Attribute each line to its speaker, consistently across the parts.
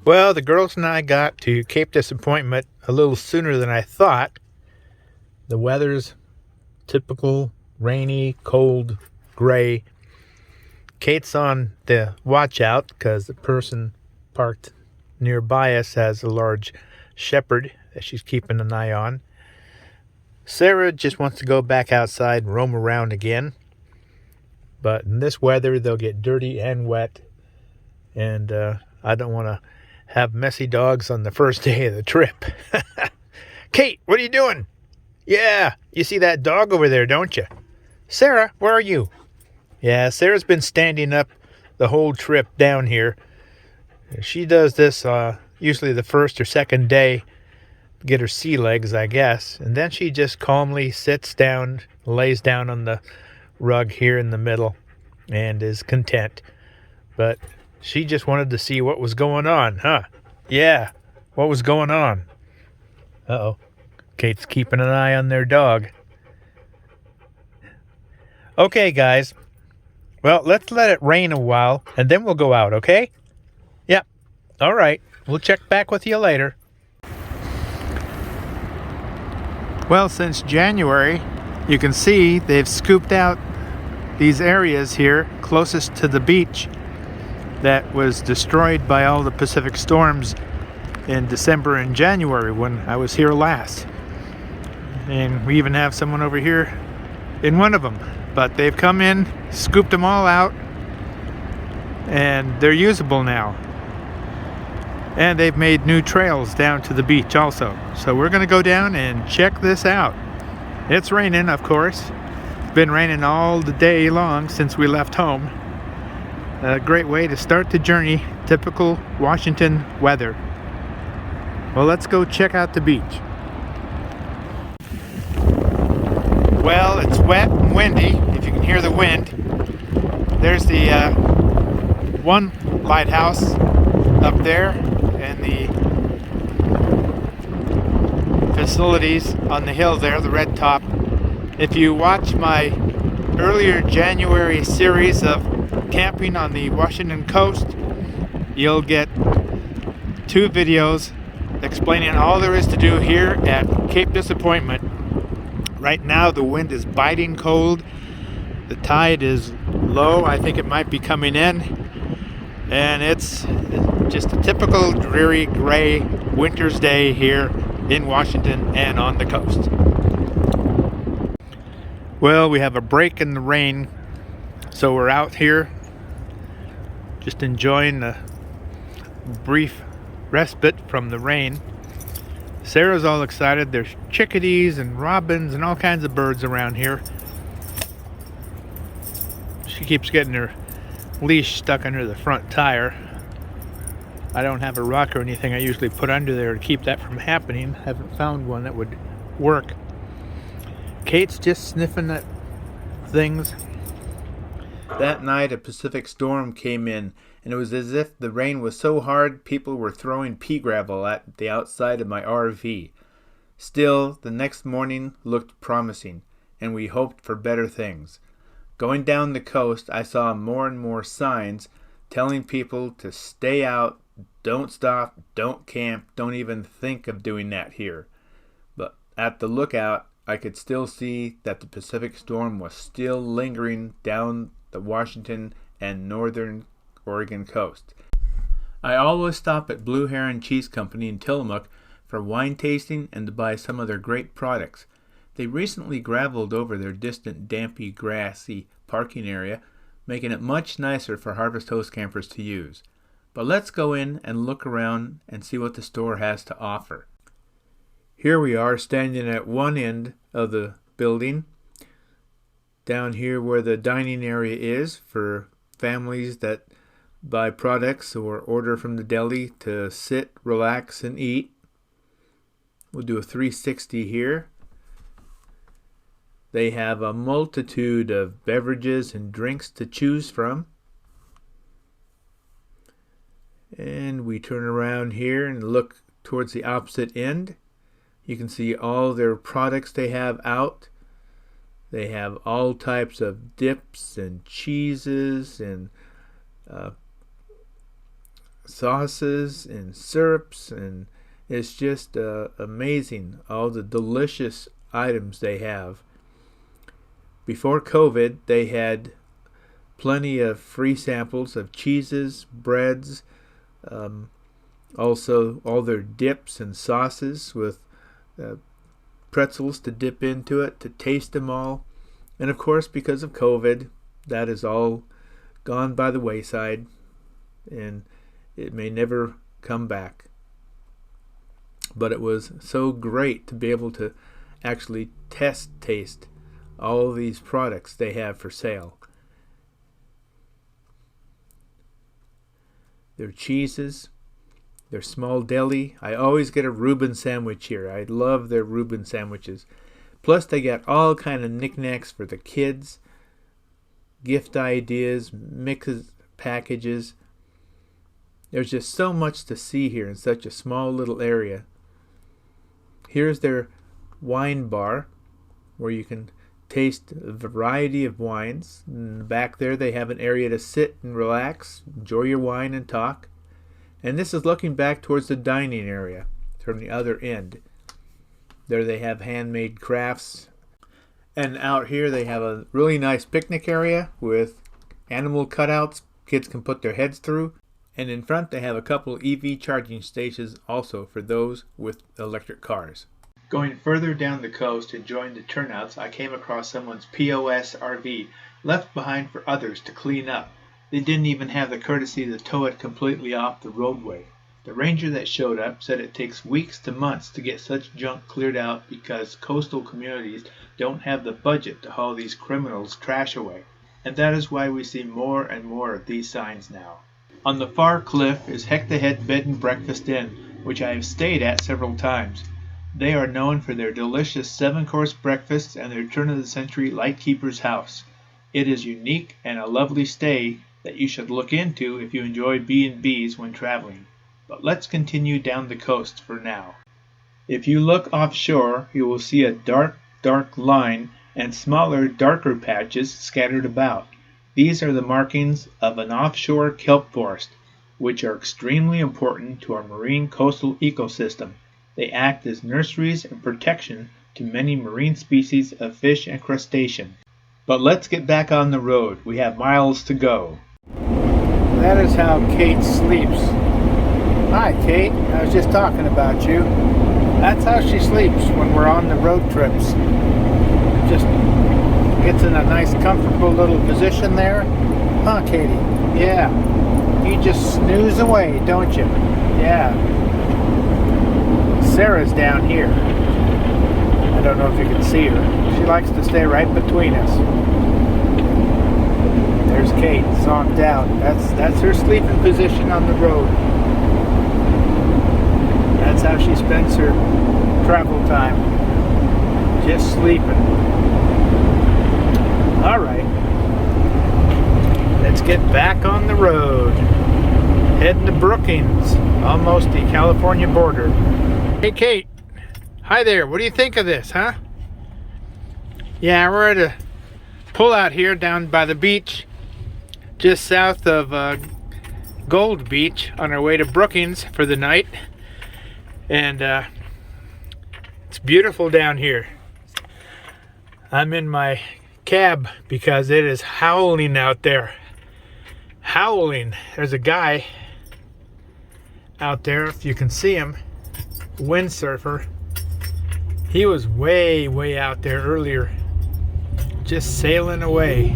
Speaker 1: Well, the girls and I got to Cape Disappointment a little sooner than I thought. The weather's typical rainy, cold, gray. Kate's on the watch out because the person parked nearby us has a large shepherd that she's keeping an eye on. Sarah just wants to go back outside and roam around again. But in this weather, they'll get dirty and wet. And I don't want to have messy dogs on the first day of the trip. Kate, what are you doing? Yeah, you see that dog over there, don't you? Sarah, where are you? Yeah, Sarah's been standing up the whole trip down here. She does this usually the first or second day, get her sea legs, I guess. And then she just calmly sits down, lays down on the rug here in the middle, and is content. But she just wanted to see what was going on, huh? Yeah, what was going on? Uh-oh. Kate's keeping an eye on their dog. Okay, guys. Well, let's let it rain a while, and then we'll go out, okay? Yep. All right. We'll check back with you later. Well, since January, you can see they've scooped out these areas here closest to the beach that was destroyed by all the Pacific storms in December and January when I was here last. And we even have someone over here in one of them. But they've come in, scooped them all out, and they're usable now. And they've made new trails down to the beach also. So we're going to go down and check this out. It's raining, of course. It's been raining all the day long since we left home. A great way to start the journey, typical Washington weather. Well, let's go check out the beach. Well, it's wet and windy, if you can hear the wind. There's the one lighthouse up there, and the facilities on the hill there, the red top. If you watch my earlier January series of camping on the Washington coast, you'll get 2 videos explaining all there is to do here at Cape Disappointment. Right now the wind is biting cold, the tide is low, I think it might be coming in, and it's just a typical dreary gray winter's day here in Washington and on the coast. Well, we have a break in the rain, so we're out here just enjoying the brief respite from the rain. Sarah's all excited. There's chickadees and robins and all kinds of birds around here. She keeps getting her leash stuck under the front tire. I don't have a rock or anything I usually put under there to keep that from happening. Haven't found one that would work. Kate's just sniffing at things. That night a Pacific storm came in, and it was as if the rain was so hard people were throwing pea gravel at the outside of my RV. Still, the next morning looked promising, and we hoped for better things. Going down the coast, I saw more and more signs telling people to stay out, don't stop, don't camp, don't even think of doing that here. But at the lookout, I could still see that the Pacific storm was still lingering down the Washington and northern Oregon coast. I always stop at Blue Heron Cheese Company in Tillamook for wine tasting and to buy some of their great products. They recently graveled over their distant, dampy, grassy parking area, making it much nicer for Harvest Host campers to use. But let's go in and look around and see what the store has to offer. Here we are standing at one end of the building, down here where the dining area is for families that buy products or order from the deli to sit, relax, and eat. We'll do a 360 here. They have a multitude of beverages and drinks to choose from. And we turn around here and look towards the opposite end. You can see all their products they have out. They have all types of dips and cheeses and
Speaker 2: sauces and syrups, and it's just amazing all the delicious items they have. Before COVID, they had plenty of free samples of cheeses, breads, also all their dips and sauces with pretzels to dip into it, to taste them all. And of course, because of COVID, that is all gone by the wayside, and it may never come back. But it was so great to be able to actually taste all these products they have for sale. Their cheeses, their small deli. I always get a Reuben sandwich here. I love their Reuben sandwiches. Plus they got all kind of knickknacks for the kids, gift ideas, mixes, packages. There's just so much to see here in such a small little area. Here's their wine bar where you can taste a variety of wines. And back there they have an area to sit and relax, enjoy your wine and talk. And this is looking back towards the dining area from the other end. There they have handmade crafts. And out here they have a really nice picnic area with animal cutouts kids can put their heads through. And in front they have a couple EV charging stations also for those with electric cars. Going further down the coast, enjoying the turnouts, I came across someone's POS RV left behind for others to clean up. They didn't even have the courtesy to tow it completely off the roadway. The ranger that showed up said it takes weeks to months to get such junk cleared out because coastal communities don't have the budget to haul these criminals' trash away. And that is why we see more and more of these signs now. On the far cliff is Heck the Head Bed and Breakfast Inn, which I have stayed at several times. They are known for their delicious 7-course breakfasts and their turn-of-the-century lightkeeper's house. It is unique and a lovely stay that you should look into if you enjoy B&Bs when traveling. But let's continue down the coast for now. If you look offshore, you will see a dark line and smaller, darker patches scattered about. These are the markings of an offshore kelp forest, which are extremely important to our marine coastal ecosystem. They act as nurseries and protection to many marine species of fish and crustaceans. But let's get back on the road. We have miles to go.
Speaker 1: That is how Kate sleeps. Hi, Kate. I was just talking about you. That's how she sleeps when we're on the road trips. Just gets in a nice, comfortable little position there. Huh, Katie? Yeah. You just snooze away, don't you? Yeah. Sarah's down here. I don't know if you can see her. She likes to stay right between us. There's Kate, zonked out. That's her sleeping position on the road. That's how she spends her travel time. Just sleeping. Alright. Let's get back on the road. Heading to Brookings, almost the California border. Hey Kate, hi there, what do you think of this, huh? Yeah, we're at a pullout here down by the beach, just south of Gold Beach, on our way to Brookings for the night. And it's beautiful down here. I'm in my cab because it is howling out there. Howling. There's a guy out there, if you can see him, windsurfer. He was way out there earlier, just sailing away.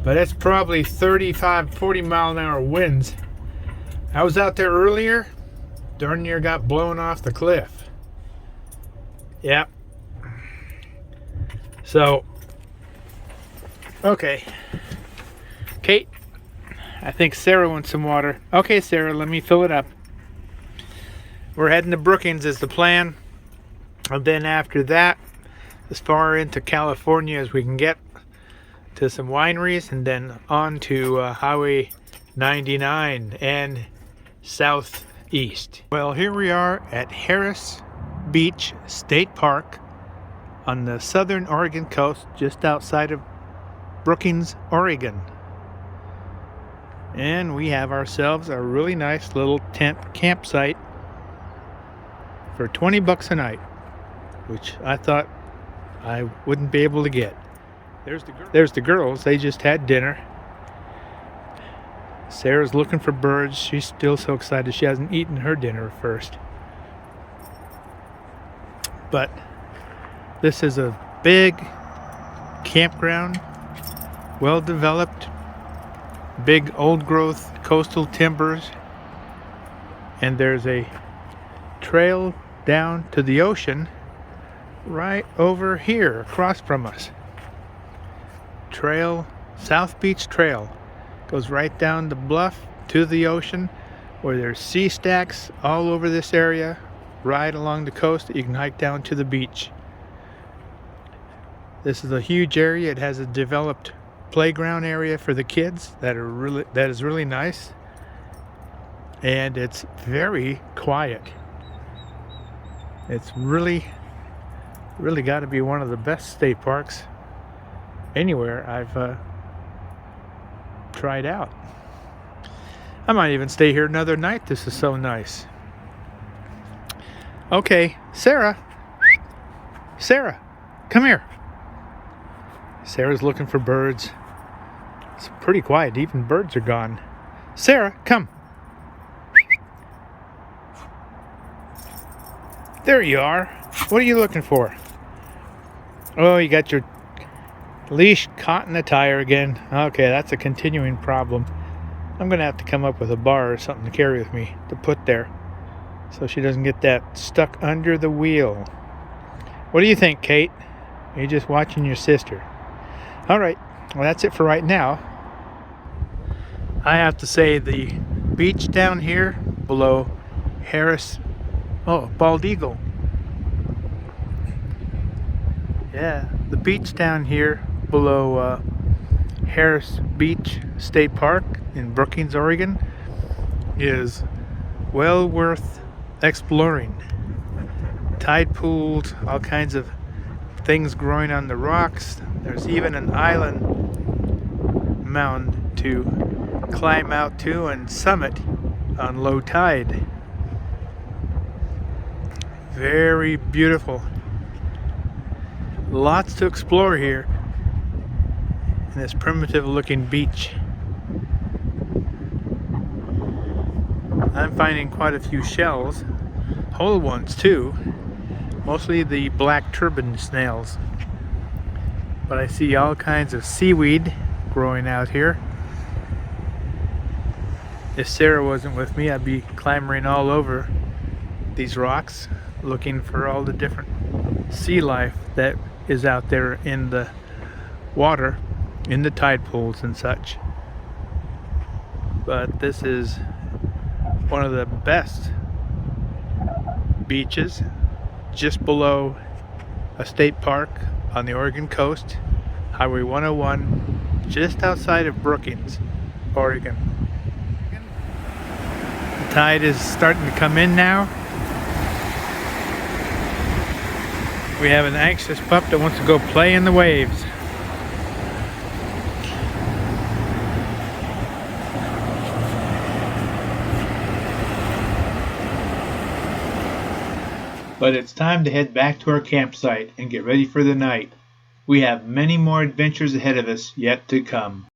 Speaker 1: But it's probably 35-40 mile an hour winds. I was out there earlier, darn near got blown off the cliff. Yep. So okay, Kate, I think Sarah wants some water. Okay, Sarah, let me fill it up. We're heading to Brookings is the plan. And then after that, as far into California as we can get, to some wineries, and then on to Highway 99 and southeast. Well, here we are at Harris Beach State Park on the southern Oregon coast, just outside of Brookings, Oregon. And we have ourselves a really nice little tent campsite for 20 bucks a night, which I thought I wouldn't be able to get. There's the girls. They just had dinner. Sarah's looking for birds. She's still so excited she hasn't eaten her dinner first. But this is a big campground, well developed, big old growth coastal timbers, and there's a trail down to the ocean right over here across from us. South Beach Trail goes right down the bluff to the ocean, where there's sea stacks all over this area, right along the coast that you can hike down to the beach. This is a huge area. It has a developed playground area for the kids that is really nice, and it's very quiet. It's really got to be one of the best state parks anywhere I've tried out. I might even stay here another night. This is so nice. Okay, Sarah, come here. Sarah's looking for birds. It's pretty quiet. Even birds are gone. Sarah, come. There you are. What are you looking for? Oh, you got your leash caught in the tire again. Okay, that's a continuing problem. I'm going to have to come up with a bar or something to carry with me to put there so she doesn't get that stuck under the wheel. What do you think, Kate? Are you just watching your sister? All right, well, that's it for right now. I have to say the beach down here below Bald Eagle. Yeah, the beach down here below Harris Beach State Park in Brookings, Oregon is well worth exploring. Tide pools, all kinds of things growing on the rocks. There's even an island mound to climb out to and summit on low tide. Very beautiful. Lots to explore here in this primitive looking beach. I'm finding quite a few shells, whole ones too, mostly the black turban snails. But I see all kinds of seaweed growing out here. If Sarah wasn't with me, I'd be clambering all over these rocks looking for all the different sea life that is out there in the water, in the tide pools and such. But this is one of the best beaches just below a state park on the Oregon coast, Highway 101, just outside of Brookings, Oregon. The tide is starting to come in now. We have an anxious pup that wants to go play in the waves. But it's time to head back to our campsite and get ready for the night. We have many more adventures ahead of us yet to come.